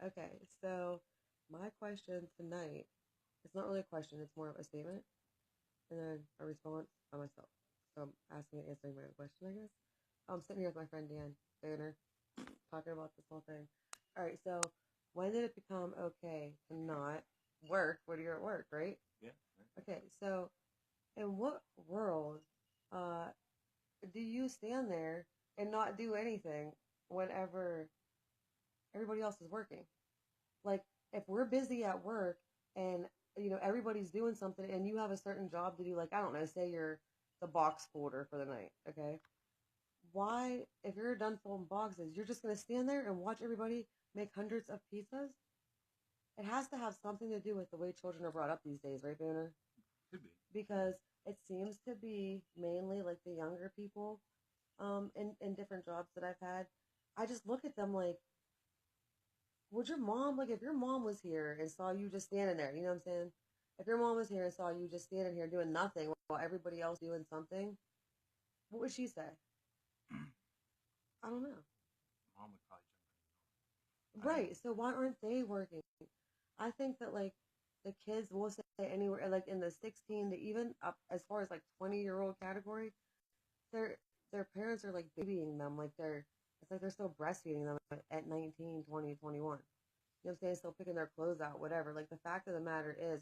Okay, so my question tonight, it's not really a question, it's more of a statement and then a response by myself. So I'm asking and answering my own question, I guess. I'm sitting here with my friend Dan Banner talking about this whole thing. All right, so when did it become okay to not work when you're at work, right? Yeah. Okay, so in what world uh, do you stand there and not do anything whenever everybody else is working? Like, if we're busy at work and everybody's doing something and you have a certain job to do, like, I don't know, say you're the box folder for the night, okay? Why, if you're done folding boxes, you're just gonna stand there and watch everybody make hundreds of pizzas? It has to have something to do with the way children are brought up these days, right, Banner? Could be. Because it seems to be mainly like the younger people in different jobs that I've had. I just look at them like, would your mom, like, if your mom was here and saw you just standing there, you know what I'm saying? If your mom was here and saw you just standing here doing nothing while everybody else doing something, what would she say? I don't know. Mom would probably jump in the door. Right. So why aren't they working? I think that, like, the kids will say anywhere like in the 16 to even up as far as like 20-year-old category, their their parents are like babying them, like it's like they're still breastfeeding them at 19, 20, 21. You know what I'm saying? Still picking their clothes out, whatever. Like, the fact of the matter is,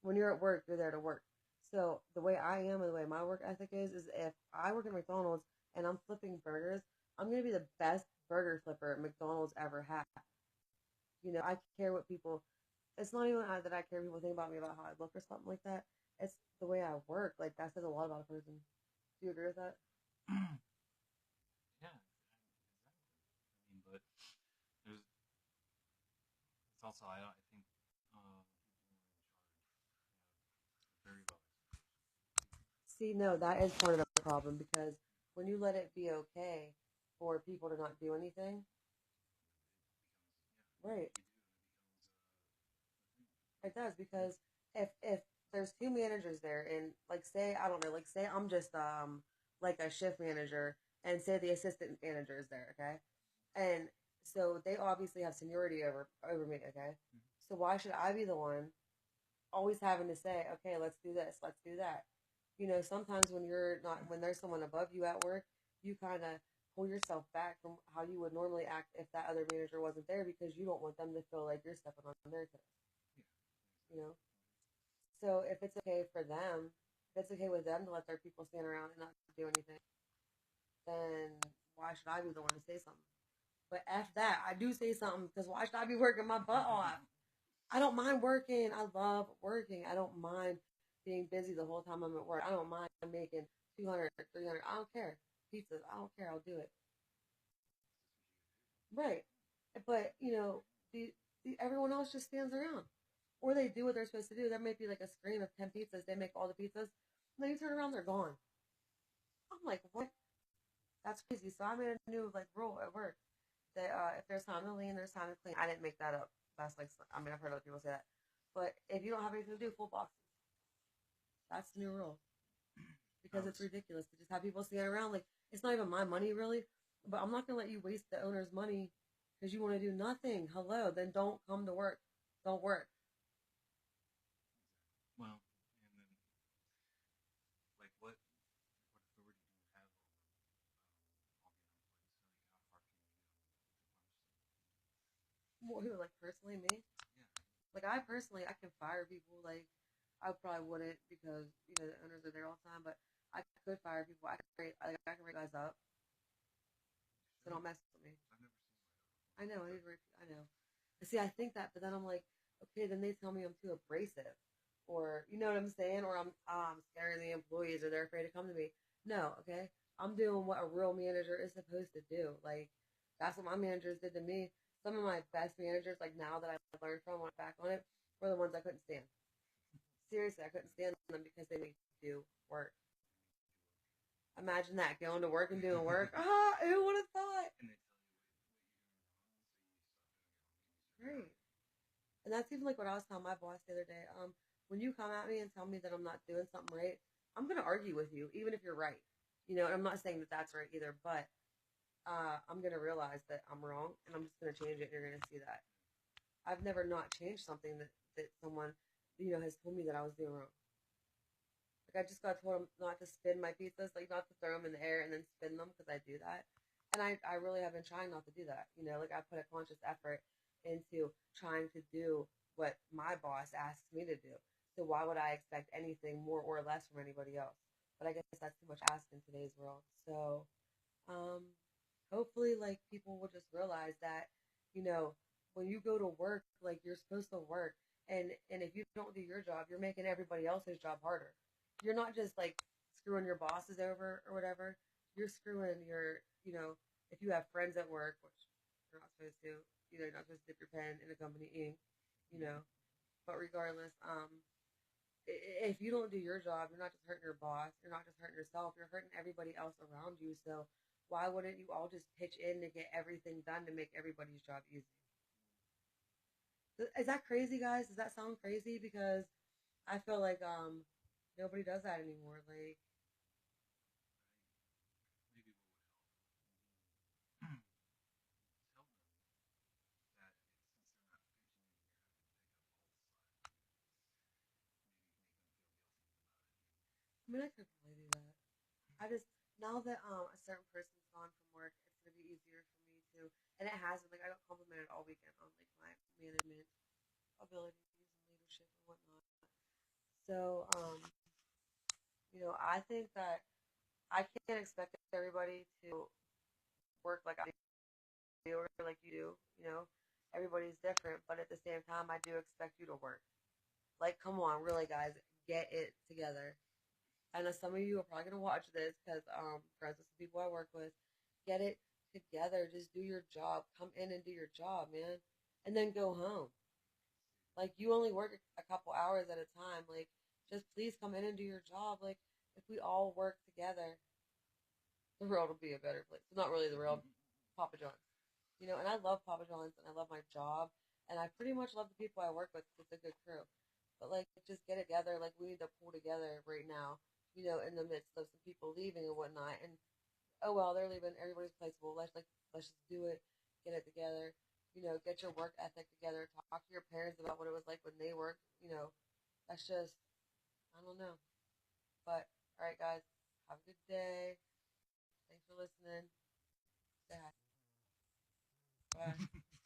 when you're at work, you're there to work. So the way I am and the way my work ethic is if I work at McDonald's and I'm flipping burgers, I'm gonna be the best burger flipper McDonald's ever had. I care what people. It's not even that I care what people think about me about how I look or something like that. It's the way I work. Like, that says a lot about a person. Do you agree with that? Yeah, exactly. I mean, but there's it's also I think people who are in charge See, no, that is part of the problem because when you let it be okay for people to not do anything, right? It does because if there's two managers there and, like, say I don't know, like, say I'm just like a shift manager and say the assistant manager is there, okay? And so they obviously have seniority over me, okay? So why should I be the one always having to say, okay, let's do this, let's do that? Sometimes when you're not, when there's someone above you at work, you kind of pull yourself back from how you would normally act if that other manager wasn't there because you don't want them to feel like you're stepping on their toes, you know? So if it's okay for them, if it's okay with them to let their people stand around and not do anything, then why should I be the one to say something? But F that, I do say something because why should I be working my butt off? I don't mind working. I love working. I don't mind being busy the whole time I'm at work. I don't mind making 200, 300. I don't care. Pizzas. I don't care. I'll do it. Right. But, everyone else just stands around. Or they do what they're supposed to do. There may be like a screen of 10 pizzas. They make all the pizzas. And then you turn around, they're gone. I'm like, what? That's crazy. So I made a new, like, rule at work that if there's time to lean, there's time to clean. I didn't make that up. That's like, I mean, I've heard other people say that. But if you don't have anything to do, full boxes. That's the new rule because it's ridiculous to just have people stand around. Like, it's not even my money, really. But I'm not gonna let you waste the owner's money because you want to do nothing. Hello, then don't come to work. Don't work. well, and then like what authority do you have all the employees? So, like, how far can you Well, who, like, personally, me? Yeah. Like, I personally, I can fire people. Like, I probably wouldn't because the owners are there all the time. But I could fire people. I can rate guys up. So don't mess with me. I've never seen I know. I know. See, I think that, but then I'm like, okay, then they tell me I'm too abrasive, or you know what I'm saying, or I'm scaring the employees, or they're afraid to come to me. No, okay, I'm doing what a real manager is supposed to do. Like, that's what my managers did to me. Some of my best managers, like, now that I learned from, went back on it, were the ones I couldn't stand. Seriously, I couldn't stand them because they made me do work. Imagine that, going to work and doing work. Ah, who would have thought? and they tell you what you're doing wrong, so you stop doing it wrong. Right. And that's even like what I was telling my boss the other day. When you come at me and tell me that I'm not doing something right, I'm gonna argue with you, even if you're right. And I'm not saying that that's right either, but I'm gonna realize that I'm wrong, and I'm just gonna change it. And you're gonna see that. I've never not changed something that someone, has told me that I was doing wrong. Like I just got told not to spin my pizzas, like not to throw them in the air and then spin them because I do that. And I really have been trying not to do that. Like I put a conscious effort into trying to do what my boss asks me to do. So why would I expect anything more or less from anybody else? But I guess that's too much ask in today's world. So um, hopefully, like people will just realize that, you know, when you go to work, like you're supposed to work, and if you don't do your job, you're making everybody else's job harder. You're not just like screwing your bosses over or whatever. You're screwing your, if you have friends at work, which you're not supposed to, you're not supposed to dip your pen in a company ink, you know. But regardless, if you don't do your job, you're not just hurting your boss, you're not just hurting yourself, you're hurting everybody else around you. So why wouldn't you all just pitch in to get everything done to make everybody's job easy? Is that crazy, guys? Does that sound crazy? Because I feel like nobody does that anymore. Like, Maybe what would help is tell them that since they're not pitching in, you're having to pick up all the slack. Maybe make them feel guilty about it. I mean, I could probably do that. I just now that a certain person's gone from work, it's gonna be easier for me to, and it has been. Like I got complimented all weekend on like my management abilities and leadership and whatnot. So, I think that I can't expect everybody to work like I do or like you do. Everybody's different, but at the same time, I do expect you to work. Like, come on, really, guys, get it together. I know some of you are probably gonna watch this because friends with some people I work with. Get it together. Just do your job. Come in and do your job, man, and then go home. Like you only work a couple hours at a time. Like just please come in and do your job. Like if we all work together, the world will be a better place. It's not really the world, Papa John's. And I love Papa John's and I love my job and I pretty much love the people I work with. It's a good crew. But like just get it together. Like we need to pull together right now. In the midst of some people leaving and whatnot. And oh well, they're leaving. Everybody's placeable. Let's just do it. Get it together. Get your work ethic together. Talk to your parents about what it was like when they worked. That's just I don't know. But all right, guys, have a good day. Thanks for listening. Say hi. Bye.